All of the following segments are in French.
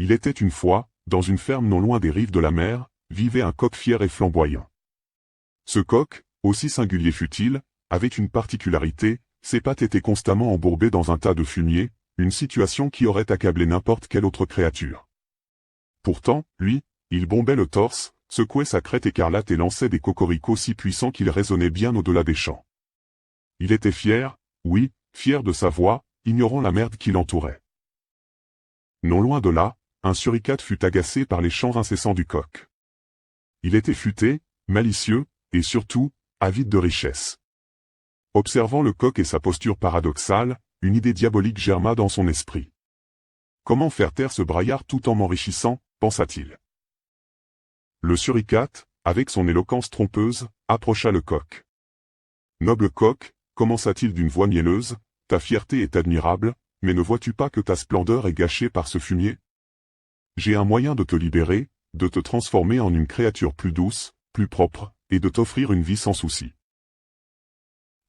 Il était une fois, dans une ferme non loin des rives de la mer, vivait un coq fier et flamboyant. Ce coq, aussi singulier fût-il, avait une particularité, ses pattes étaient constamment embourbées dans un tas de fumier, une situation qui aurait accablé n'importe quelle autre créature. Pourtant, lui, il bombait le torse, secouait sa crête écarlate et lançait des cocoricots si puissants qu'ils résonnaient bien au-delà des champs. Il était fier, oui, fier de sa voix, ignorant la merde qui l'entourait. Non loin de là, un suricate fut agacé par les chants incessants du coq. Il était futé, malicieux, et surtout, avide de richesse. Observant le coq et sa posture paradoxale, une idée diabolique germa dans son esprit. Comment faire taire ce braillard tout en m'enrichissant, pensa-t-il. Le suricate, avec son éloquence trompeuse, approcha le coq. Noble coq, commença-t-il d'une voix mielleuse, ta fierté est admirable, mais ne vois-tu pas que ta splendeur est gâchée par ce fumier? J'ai un moyen de te libérer, de te transformer en une créature plus douce, plus propre, et de t'offrir une vie sans souci.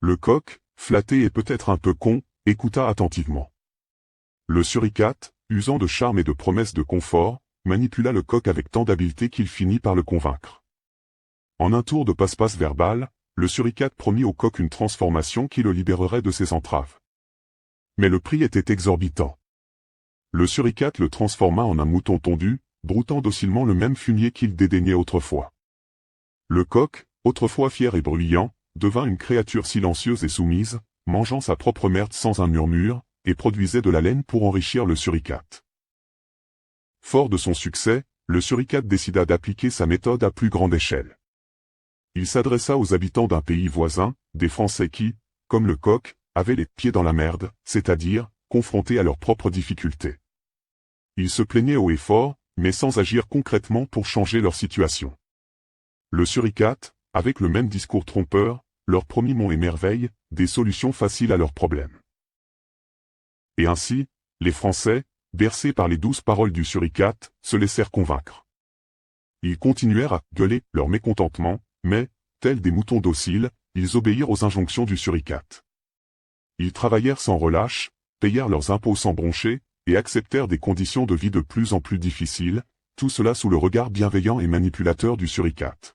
Le coq, flatté et peut-être un peu con, écouta attentivement. Le suricate, usant de charme et de promesses de confort, manipula le coq avec tant d'habileté qu'il finit par le convaincre. En un tour de passe-passe verbal, le suricate promit au coq une transformation qui le libérerait de ses entraves. Mais le prix était exorbitant. Le suricate le transforma en un mouton tondu, broutant docilement le même fumier qu'il dédaignait autrefois. Le coq, autrefois fier et bruyant, devint une créature silencieuse et soumise, mangeant sa propre merde sans un murmure, et produisait de la laine pour enrichir le suricate. Fort de son succès, le suricate décida d'appliquer sa méthode à plus grande échelle. Il s'adressa aux habitants d'un pays voisin, des Français qui, comme le coq, avaient les pieds dans la merde, c'est-à-dire, confrontés à leurs propres difficultés. Il se plaignait haut et fort, mais sans agir concrètement pour changer leur situation. Le suricate, avec le même discours trompeur, leur promit monts et merveilles, des solutions faciles à leurs problèmes. Et ainsi, les Français, bercés par les douces paroles du suricate, se laissèrent convaincre. Ils continuèrent à gueuler leur mécontentement, mais, tels des moutons dociles, ils obéirent aux injonctions du suricate. Ils travaillèrent sans relâche, payèrent leurs impôts sans broncher, et acceptèrent des conditions de vie de plus en plus difficiles, tout cela sous le regard bienveillant et manipulateur du suricate.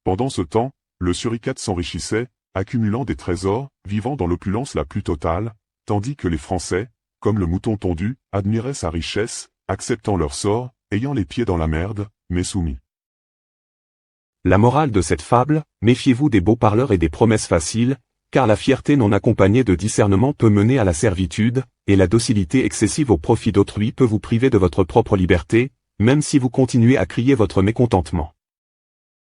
Pendant ce temps, le suricate s'enrichissait, accumulant des trésors, vivant dans l'opulence la plus totale, tandis que les Français, comme le mouton tondu, admiraient sa richesse, acceptant leur sort, ayant les pieds dans la merde, mais soumis. La morale de cette fable, méfiez-vous des beaux parleurs et des promesses faciles, car la fierté non accompagnée de discernement peut mener à la servitude, et la docilité excessive au profit d'autrui peut vous priver de votre propre liberté, même si vous continuez à crier votre mécontentement.